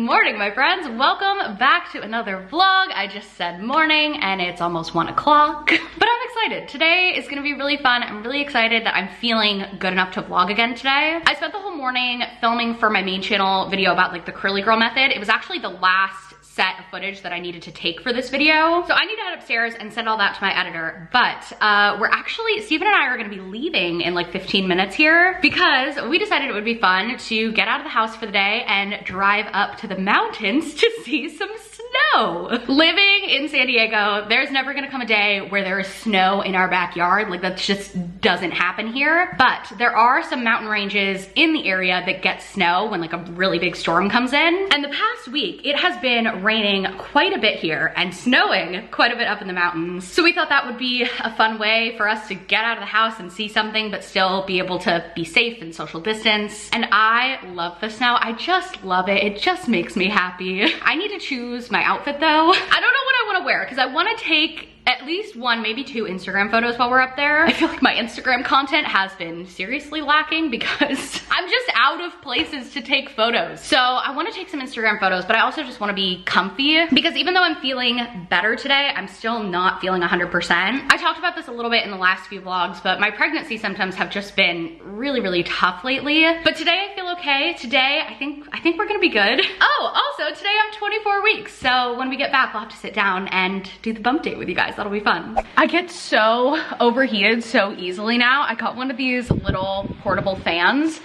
morning, my friends. Welcome back to another vlog. I just said morning and it's almost 1 o'clock, but I'm excited. Today is gonna be really fun. I'm really excited that I'm feeling good enough to vlog again today. I spent the whole morning filming for my main channel video about like the curly girl method. It was actually the last set of footage that I needed to take for this video. So I need to head upstairs and send all that to my editor. But we're actually, Steven and I are gonna be leaving in like 15 minutes here because we decided it would be fun to get out of the house for the day and drive up to the mountains to see some snow. Living in San Diego, there's never gonna come a day where there is snow in our backyard. Like that just doesn't happen here. But there are some mountain ranges in the area that get snow when like a really big storm comes in. And the past week, it has been raining quite a bit here and snowing quite a bit up in the mountains. So we thought that would be a fun way for us to get out of the house and see something but still be able to be safe and social distance. And I love the snow. I just love it. It just makes me happy. I need to choose my outfit though. I don't know what I want to wear because I want to take at least 1, maybe 2 Instagram photos while we're up there. I feel like my Instagram content has been seriously lacking because I'm just out of places to take photos. So I want to take some Instagram photos, but I also just want to be comfy because even though I'm feeling better today, I'm still not feeling 100%. I talked about this a little bit in the last few vlogs, but my pregnancy symptoms have just been really, really tough lately. But today I feel okay. Today, I think we're gonna be good. Oh, also today I'm 24 weeks. So when we get back, we'll have to sit down and do the bump date with you guys. That'll be fun. I get so overheated so easily now. I got one of these little portable fans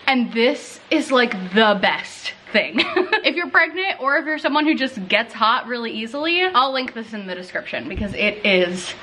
and this is like the best thing. If you're pregnant or if you're someone who just gets hot really easily, I'll link this in the description because it is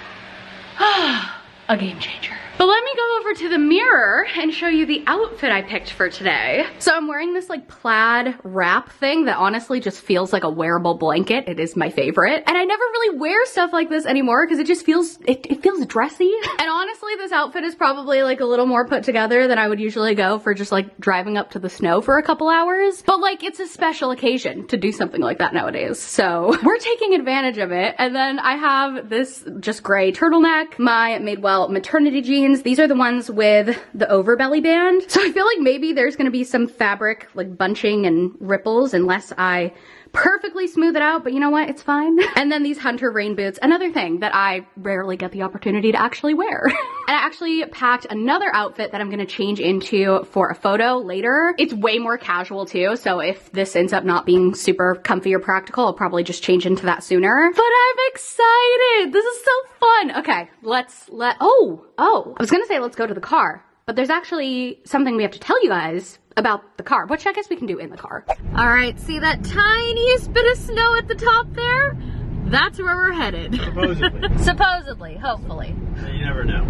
a game changer. But let me go over to the mirror and show you the outfit I picked for today. So I'm wearing this like plaid wrap thing that honestly just feels like a wearable blanket. It is my favorite. And I never really wear stuff like this anymore because it just feels, it feels dressy. And honestly, this outfit is probably like a little more put together than I would usually go for just like driving up to the snow for a couple hours. But like it's a special occasion to do something like that nowadays. So we're taking advantage of it. And then I have this just gray turtleneck, my Madewell maternity jeans. These are the ones with the overbelly band. So I feel like maybe there's gonna be some fabric like bunching and ripples unless I perfectly smooth it out, but you know what, it's fine. And then these Hunter rain boots, another thing that I rarely get the opportunity to actually wear. And I actually packed another outfit that I'm gonna change into for a photo later. It's way more casual too, so if this ends up not being super comfy or practical, I'll probably just change into that sooner. But I'm excited, this is so fun. Okay, I was gonna say let's go to the car, but there's actually something we have to tell you guys about the car, which I guess we can do in the car. All right, see that tiniest bit of snow at the top there? That's where we're headed. Supposedly. Supposedly, hopefully. You never know,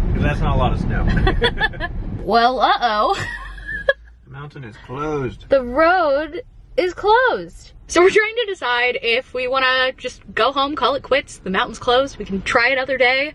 because that's not a lot of snow. Well, uh-oh. The mountain is closed. The road is closed. So we're trying to decide if we wanna just go home, call it quits, the mountain's closed, we can try another day,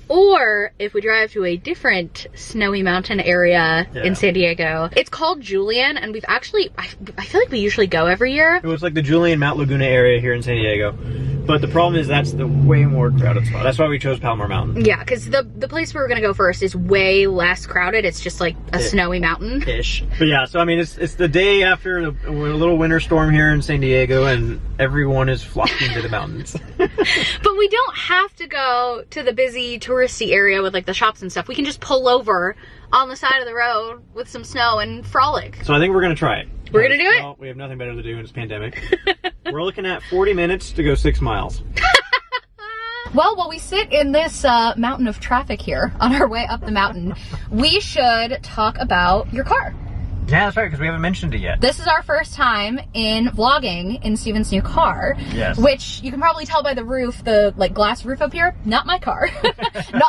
or if we drive to a different snowy mountain area in San Diego. It's called Julian, and we've actually, I feel like we usually go every year. It was like the Julian Mount Laguna area here in San Diego. But the problem is that's the way more crowded spot. That's why we chose Palomar Mountain. Yeah, because the place where we're gonna go first is way less crowded. It's just like a snowy mountain. Ish. But yeah, so I mean, it's the day after a little winter storm here in San Diego, and everyone is flocking to the mountains. But we don't have to go to the busy touristy area with like the shops and stuff. We can just pull over on the side of the road with some snow and frolic. So I think we're gonna try it. We're gonna do it? Well, we have nothing better to do in this pandemic. We're looking at 40 minutes to go 6 miles. Well, while we sit in this mountain of traffic here on our way up the mountain, we should talk about your car. Yeah, that's right, because we haven't mentioned it yet. This is our first time in vlogging in Steven's new car. Yes. Which you can probably tell by the roof, the like glass roof up here, not my car.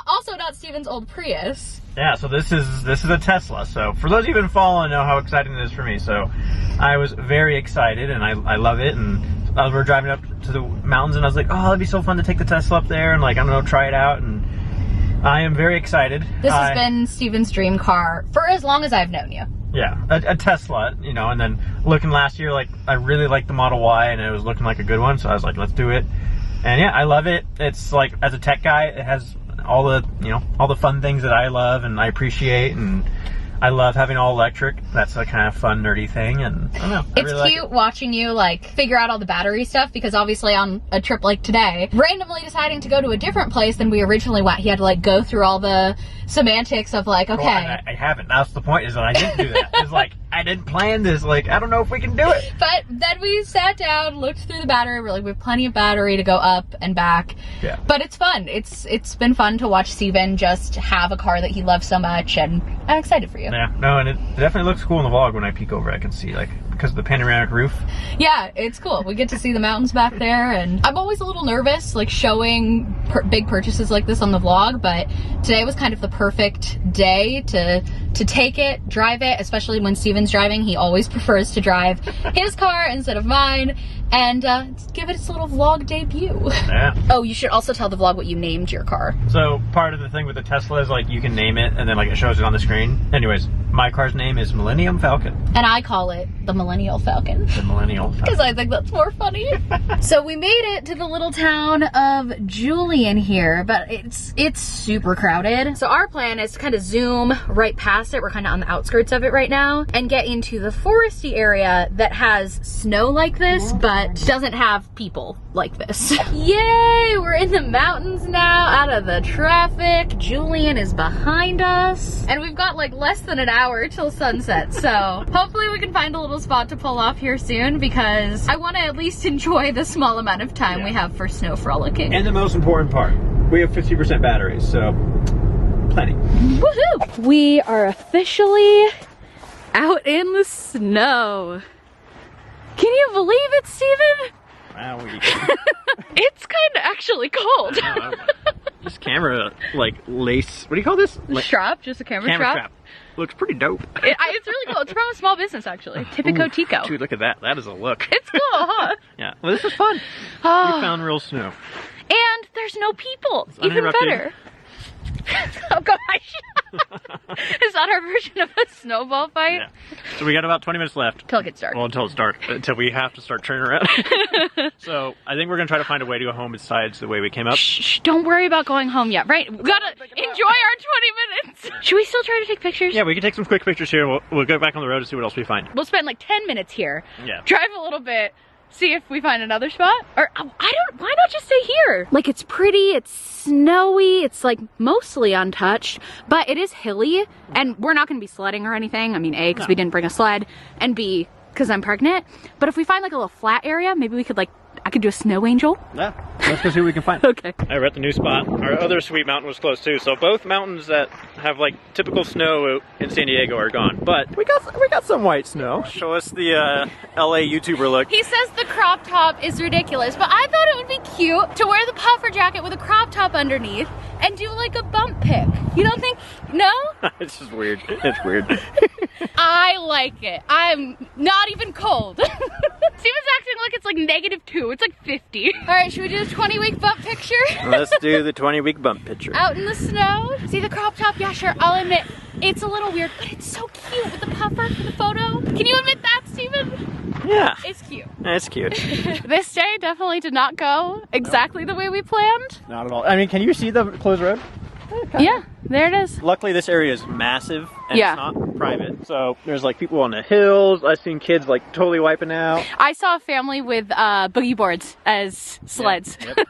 Also not Steven's old Prius. Yeah, so this is a Tesla. So for those of you who've been following, know how exciting it is for me. So I was very excited and I love it. And as we're driving up to the mountains and I was like, oh, that'd be so fun to take the Tesla up there and like, I don't know, try it out. And I am very excited. This has been Steven's dream car for as long as I've known you. Yeah, a Tesla, you know, and then looking last year, like, I really liked the Model Y and it was looking like a good one, so I was like, let's do it. And yeah, I love it. It's like, as a tech guy, it has all the, you know, all the fun things that I love and I appreciate, and I love having all electric. That's a kind of fun, nerdy thing, and I don't know. It's really cute watching you like figure out all the battery stuff, because obviously on a trip like today, randomly deciding to go to a different place than we originally went, he had to like go through all the semantics of like, okay. Well, I haven't. That's the point, is that I didn't do that. It's like, I didn't plan this. Like, I don't know if we can do it. But then we sat down, looked through the battery. We're like, we have plenty of battery to go up and back. Yeah. But it's fun. It's been fun to watch Steven just have a car that he loves so much, and I'm excited for you. Yeah, no, and it definitely looks cool in the vlog when I peek over. I can see, like, because of the panoramic roof. Yeah, it's cool. We get to see the mountains back there, and I'm always a little nervous, like, showing big purchases like this on the vlog, but today was kind of the perfect day to take it, drive it, especially when Steven's driving. He always prefers to drive his car instead of mine, and give it its little vlog debut. Yeah. Oh, you should also tell the vlog what you named your car. So part of the thing with the Tesla is like you can name it and then like it shows it on the screen. Anyways, my car's name is Millennium Falcon. And I call it the Millennial Falcon. The Millennial Falcon. Because I think that's more funny. So we made it to the little town of Julian here, but it's super crowded. So our plan is to kind of zoom right past it. We're kind of on the outskirts of it right now, and get into the foresty area that has snow like this, but doesn't have people like this. Yay! We're in the mountains now, out of the traffic. Julian is behind us, and we've got like less than an hour till sunset. So hopefully we can find a little spot to pull off here soon, because I want to at least enjoy the small amount of time we have for snow frolicking. And the most important part, we have 50% batteries, so plenty. Woohoo! We are officially out in the snow. Can you believe it, Steven? Wow. It's kind of actually cold. This camera, like, lace, what do you call this? Like, strap, just a camera strap. Looks pretty dope. It's really cool. It's from a small business, actually. Tipico Tico. Dude, look at that. That is a look. It's cool, huh? Yeah. Well, this is fun. We found real snow. And there's no people. It's even uninterrupted. better. Oh gosh. Is that our version of a snowball fight? Yeah. So we got about 20 minutes left. Till it gets dark. Well, until it's dark. Until we have to start turning around. So I think we're going to try to find a way to go home besides the way we came up. Shh, don't worry about going home yet, right? We gotta enjoy our 20 minutes. Should we still try to take pictures? Yeah, we can take some quick pictures here. We'll go back on the road and see what else we find. We'll spend like 10 minutes here. Yeah. Drive a little bit. See if we find another spot, or why not just stay here? Like, it's pretty, it's snowy, it's like mostly untouched, but it is hilly, and we're not gonna be sledding or anything. I mean, A, because we didn't bring a sled, and B, because I'm pregnant. But if we find like a little flat area, maybe we could like, I could do a snow angel. Yeah, let's go see what we can find. Okay. We're at the new spot. Our other sweet mountain was close too, so both mountains that have like typical snow in San Diego are gone. But we got some white snow. Show us the LA YouTuber look. He says the crop top is ridiculous, but I thought it would be cute to wear the puffer jacket with a crop top underneath and do like a bump pic. You don't think? No? It's just weird. It's weird. I like it. I'm not even cold. Steven's acting like it's like -2. It's like 50. All right, should we do the 20-week bump picture? Let's do the 20-week bump picture. Out in the snow. See the crop top? Yeah, sure. I'll admit, it's a little weird, but it's so cute with the puffer for the photo. Can you admit that, Steven? Yeah. It's cute. It's cute. This day definitely did not go exactly the way we planned. Not at all. I mean, can you see the closed road? Yeah, there it is. Luckily, this area is massive and Yeah. it's not private. So there's like people on the hills. I've seen kids like totally wiping out. I saw a family with boogie boards as sleds. Yeah. Yep.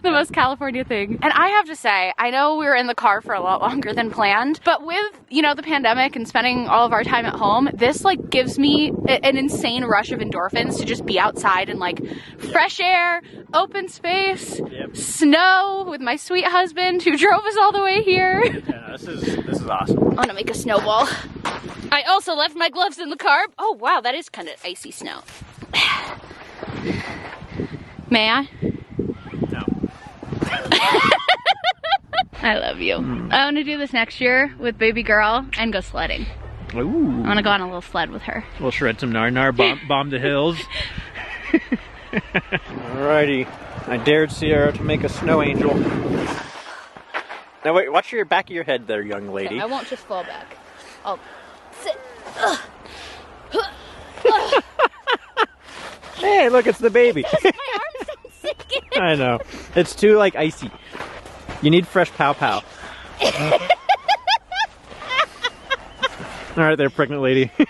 The most California thing. And I have to say, I know we were in the car for a lot longer than planned, but with, you know, the pandemic and spending all of our time at home, this like gives me an insane rush of endorphins to just be outside and like fresh air, open space, snow with my sweet husband who drove us all the way here. Yeah, this is awesome. I'm gonna make a snowball. I also left my gloves in the car. Oh wow, that is kind of icy snow. May I? No. I love you. I want to do this next year with baby girl and go sledding. Ooh. I want to go on a little sled with her. We'll shred some nar, bomb the hills. Alrighty. I dared Sierra to make a snow angel. Now wait, watch your back of your head there, young lady. Okay, I won't just fall back. I'll sit. Hey, look, it's the baby. My arms don't sink in. I know. It's too, like, icy. You need fresh pow pow. All right there, pregnant lady. Oh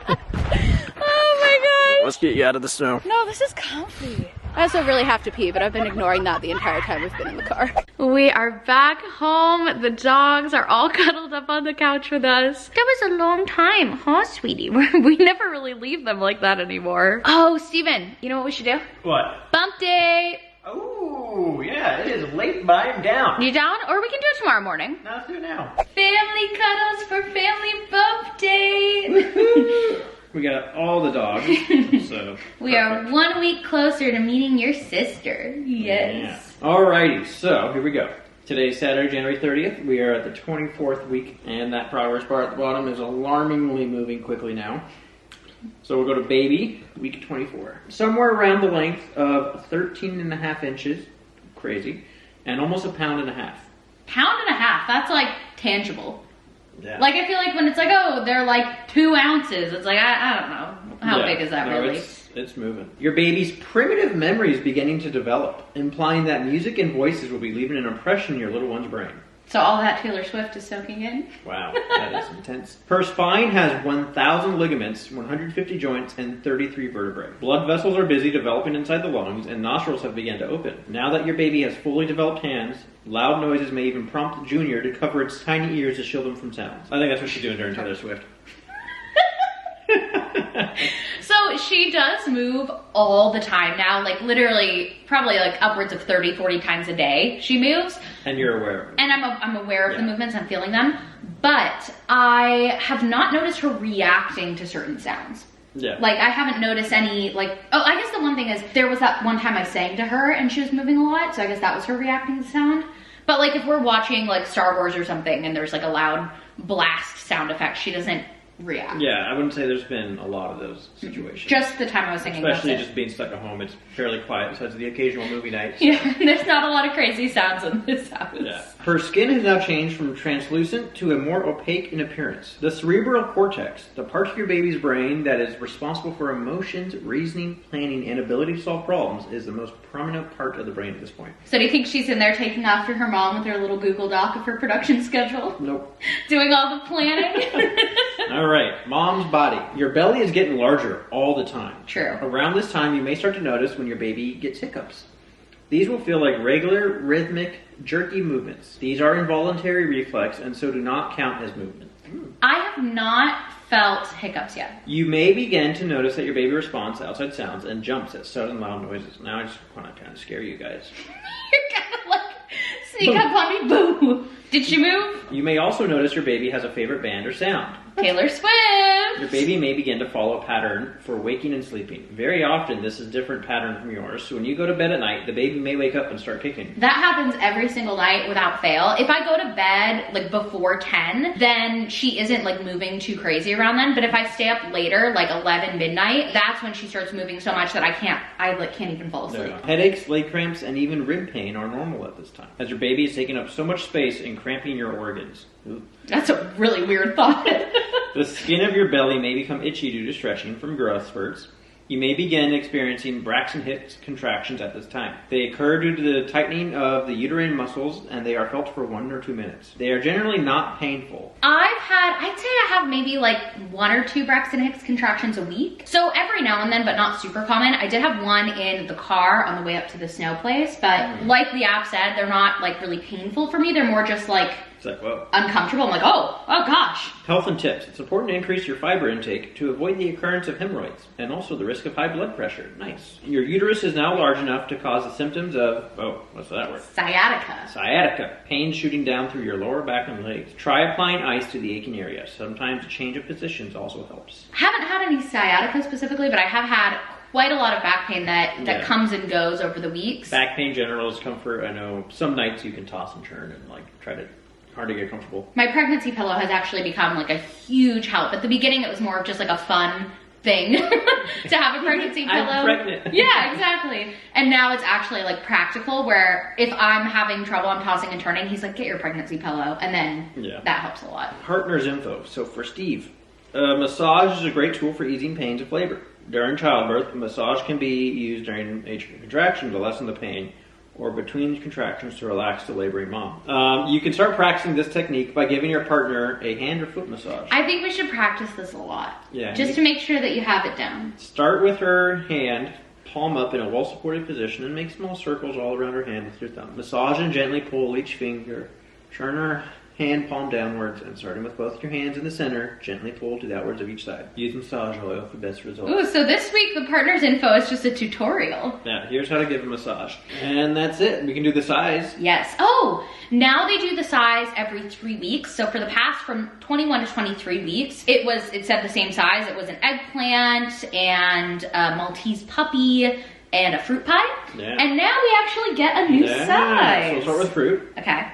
my gosh. Let's get you out of the snow. No, this is comfy. I also really have to pee, but I've been ignoring that the entire time we've been in the car. We are back home. The dogs are all cuddled up on the couch with us. That was a long time, huh, sweetie? We never really leave them like that anymore. Oh, Steven, you know what we should do? What? Bump date. Oh, yeah, it is late, but I'm down. You down? Or we can do it tomorrow morning. No, let's do it now. Family cuddles for family bump date. We got all the dogs, so. We are 1 week closer to meeting your sister. Yes. Yeah. Alrighty, so here we go. Today's Saturday, January 30th. We are at the 24th week, and that progress bar at the bottom is alarmingly moving quickly now. So we'll go to baby, week 24. Somewhere around the length of 13.5 inches, crazy, and almost a pound and a half. Pound and a half, that's like tangible. Yeah. Like I feel like when it's like, oh, they're like 2 ounces, it's like, I don't know. How big is that really? It's moving. Your baby's primitive memory is beginning to develop, implying that music and voices will be leaving an impression in your little one's brain. So all that Taylor Swift is soaking in? Wow, that is intense. Her spine has 1,000 ligaments, 150 joints, and 33 vertebrae. Blood vessels are busy developing inside the lungs, and nostrils have begun to open. Now that your baby has fully developed hands, loud noises may even prompt Junior to cover its tiny ears to shield him from sounds. I think that's what she's doing during Taylor Swift. So she does move all the time now, like literally probably like upwards of 30, 40 times a day she moves. And you're aware of it. And I'm aware of the movements, I'm feeling them. But I have not noticed her reacting to certain sounds. Yeah. Like I haven't noticed any like, oh, I guess the one thing is there was that one time I sang to her and she was moving a lot. So I guess that was her reacting to sound. But like if we're watching like Star Wars or something and there's like a loud blast sound effect, she doesn't react. Yeah, I wouldn't say there's been a lot of those situations. Just the time I was singing. Especially just being stuck at home, it's fairly quiet besides the occasional movie night. So. Yeah, there's not a lot of crazy sounds in this house. Yeah. Her skin has now changed from translucent to a more opaque in appearance. The cerebral cortex, the part of your baby's brain that is responsible for emotions, reasoning, planning, and ability to solve problems, is the most prominent part of the brain at this point. So do you think she's in there taking after her mom with her little Google Doc of her production schedule? Nope. Doing all the planning? All right, mom's body. Your belly is getting larger all the time. True. Around this time, you may start to notice when your baby gets hiccups. These will feel like regular, rhythmic, jerky movements. These are involuntary reflex and so do not count as movement. I have not felt hiccups yet. You may begin to notice that your baby responds to outside sounds and jumps at sudden loud noises. Now I just want to kind of scare you guys. You're kind of like, sneak up on me, boo. Did she move? You may also notice your baby has a favorite band or sound. Taylor Swift. Your baby may begin to follow a pattern for waking and sleeping. Very often, this is a different pattern from yours. So when you go to bed at night, the baby may wake up and start kicking. That happens every single night without fail. If I go to bed like before 10, then she isn't like moving too crazy around then. But if I stay up later, like 11, midnight, that's when she starts moving so much that I can't even fall asleep. No. Headaches, leg cramps, and even rib pain are normal at this time, as your baby is taking up so much space and cramping your organs. Ooh. That's a really weird thought. The skin of your belly may become itchy due to stretching from growth spurts. You may begin experiencing Braxton Hicks contractions at this time. They occur due to the tightening of the uterine muscles, and they are felt for 1 or 2 minutes. They are generally not painful. I'd say I have maybe like 1 or 2 Braxton Hicks contractions a week. So every now and then, but not super common. I did have one in the car on the way up to the snow place, but like the app said, they're not like really painful for me. They're more just like, it's like, whoa. Uncomfortable. I'm like, oh gosh. Health and tips. It's important to increase your fiber intake to avoid the occurrence of hemorrhoids and also the risk of high blood pressure. Nice. Your uterus is now large enough to cause the symptoms of, what's that word? Sciatica. Sciatica. Pain shooting down through your lower back and legs. Try applying ice to the aching area. Sometimes a change of positions also helps. I haven't had any sciatica specifically, but I have had quite a lot of back pain that comes and goes over the weeks. Back pain general is comfort. I know some nights you can toss and turn and like try to hard to get comfortable. My pregnancy pillow has actually become like a huge help. At the beginning, it was more of just like a fun thing to have a pregnancy pillow. I'm pregnant. Yeah, exactly. And now it's actually like practical where if I'm having trouble, I'm tossing and turning, he's like, get your pregnancy pillow. And then that helps a lot. Partner's info. So for Steve, massage is a great tool for easing pains of labor. During childbirth, massage can be used during atrial contraction to lessen the pain or between contractions to relax the laboring mom. You can start practicing this technique by giving your partner a hand or foot massage. I think we should practice this a lot. Yeah. Just to make sure that you have it down. Start with her hand, palm up in a well-supported position, and make small circles all around her hand with your thumb. Massage and gently pull each finger. Turn her hand palm downwards, and starting with both your hands in the center, gently pull to the outwards of each side. Use massage oil for best results. Ooh, so this week the partner's info is just a tutorial. Yeah, here's how to give a massage. And that's it. We can do the size. Yes. Oh, now they do the size every 3 weeks. So for the past, from 21 to 23 weeks, it said the same size. It was an eggplant and a Maltese puppy and a fruit pie. Yeah. And now we actually get a new size. So we'll start with fruit. Okay.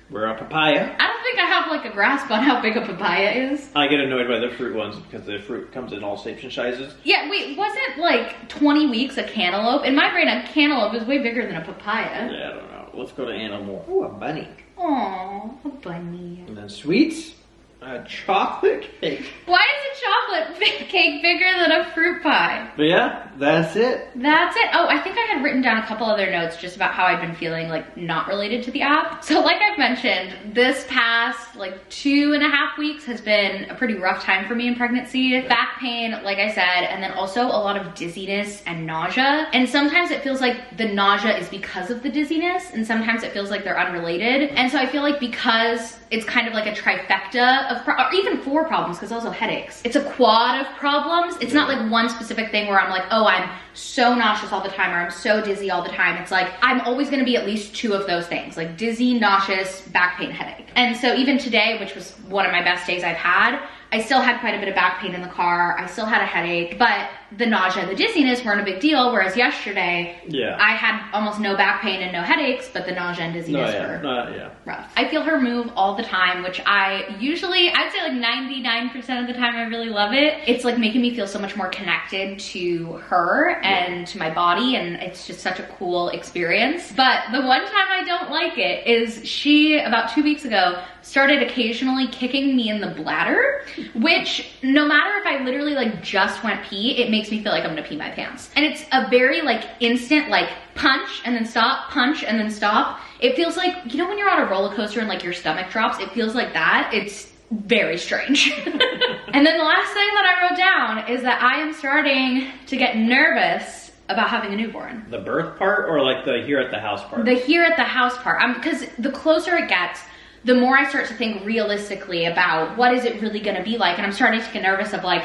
We're a papaya. I don't think I have like a grasp on how big a papaya is. I get annoyed by the fruit ones because the fruit comes in all shapes and sizes. Yeah, wait, wasn't like 20 weeks a cantaloupe? In my brain, a cantaloupe is way bigger than a papaya. Yeah, I don't know. Let's go to animal. Ooh, a bunny. Aww, a bunny. And then sweets. A chocolate cake. Why is a chocolate cake bigger than a fruit pie? But yeah, that's it. That's it. Oh, I think I had written down a couple other notes just about how I've been feeling, like, not related to the app. So like I've mentioned, this past like 2.5 weeks has been a pretty rough time for me in pregnancy. Back pain, like I said, and then also a lot of dizziness and nausea. And sometimes it feels like the nausea is because of the dizziness, and sometimes it feels like they're unrelated. And so I feel like because it's kind of like a trifecta of, or even 4 problems, because also headaches. It's a quad of problems. It's not like one specific thing where I'm like, oh, I'm so nauseous all the time, or I'm so dizzy all the time. It's like, I'm always gonna be at least 2 of those things, like dizzy, nauseous, back pain, headache. And so even today, which was one of my best days I've had, I still had quite a bit of back pain in the car. I still had a headache, but the nausea and the dizziness weren't a big deal. Whereas yesterday, I had almost no back pain and no headaches, but the nausea and dizziness were rough. I feel her move all the time, which I'd say like 99% of the time I really love it. It's like making me feel so much more connected to her and to my body, and it's just such a cool experience. But the one time I don't like it is she, about 2 weeks ago, started occasionally kicking me in the bladder, which no matter if I literally like just went pee, it makes me feel like I'm gonna pee my pants. And it's a very like instant like punch and then stop, punch and then stop. It feels like, you know when you're on a roller coaster and like your stomach drops, it feels like that. It's very strange. And then the last thing that I wrote down is that I am starting to get nervous about having a newborn. The birth part or like the here at the house part? The here at the house part. Because the closer it gets, the more I start to think realistically about what is it really gonna be like. And I'm starting to get nervous of like,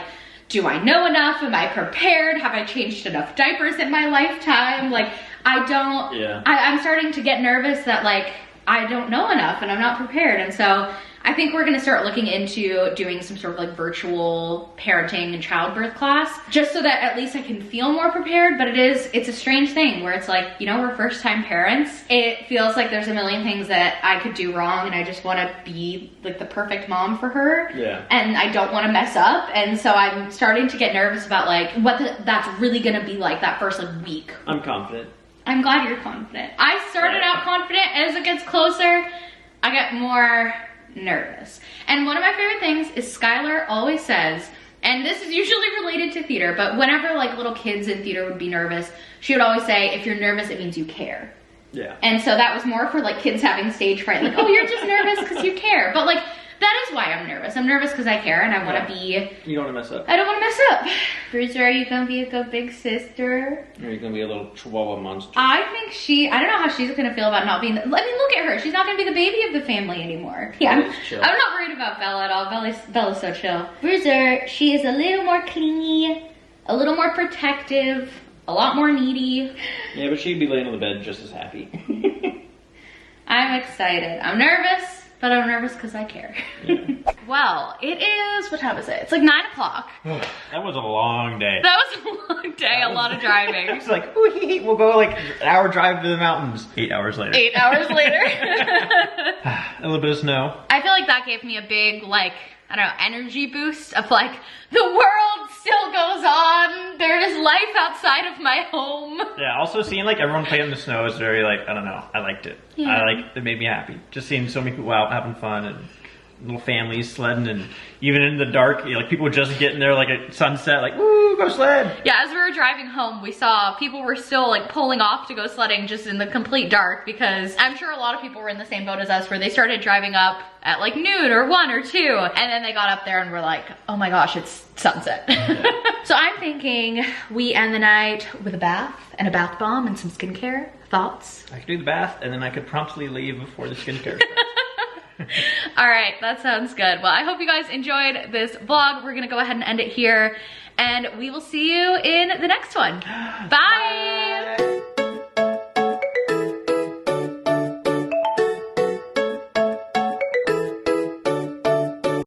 do I know enough? Am I prepared? Have I changed enough diapers in my lifetime? Like, I'm starting to get nervous that like, I don't know enough and I'm not prepared. And so I think we're gonna start looking into doing some sort of like virtual parenting and childbirth class, just so that at least I can feel more prepared. But it's a strange thing where it's like, you know, we're first time parents. It feels like there's a million things that I could do wrong, and I just wanna be like the perfect mom for her. Yeah. And I don't wanna mess up. And so I'm starting to get nervous about like what that's really gonna be like that first like week. I'm confident. I'm glad you're confident. I started out confident. As it gets closer, I get more nervous. And one of my favorite things is Skylar always says, and this is usually related to theater, but whenever like little kids in theater would be nervous, she would always say, if you're nervous, it means you care. Yeah. And so that was more for like kids having stage fright, like, oh, you're just nervous because you care. But like, that is why I'm nervous. I'm nervous because I care and I want to be... You don't want to mess up. I don't want to mess up. Bruiser, are you going to be a good big sister? Or are you going to be a little chihuahua monster? I think I don't know how she's going to feel about not being... I mean, look at her. She's not going to be the baby of the family anymore. Yeah, I'm not worried about Bella at all. Bella's so chill. Bruiser, she is a little more clingy, a little more protective, a lot more needy. Yeah, but she'd be laying on the bed just as happy. I'm excited. I'm nervous. But I'm nervous because I care. Yeah. Well, it is, what time is it? It's like 9 o'clock. That was a long day. That was a long day, a lot of driving. It's like, ooh, we'll go like an hour drive to the mountains. 8 hours later. 8 hours later. A little bit of snow. I feel like that gave me a big, like, I don't know, energy boost of like, the world still goes on. There is life outside of my home. Yeah, also seeing like everyone play in the snow is very like, I don't know, I liked it. Yeah. It made me happy. Just seeing so many people out having fun and little families sledding, and even in the dark, you know, like people would just get in there like at sunset, like, woo, go sled. Yeah, as we were driving home, we saw people were still like pulling off to go sledding just in the complete dark, because I'm sure a lot of people were in the same boat as us where they started driving up at like noon or 1 or 2, and then they got up there and were like, oh my gosh, it's sunset. Yeah. So I'm thinking we end the night with a bath and a bath bomb and some skincare. Thoughts? I could do the bath, and then I could promptly leave before the skincare starts. All right, that sounds good. Well, I hope you guys enjoyed this vlog. We're gonna go ahead and end it here, and we will see you in the next one. Bye.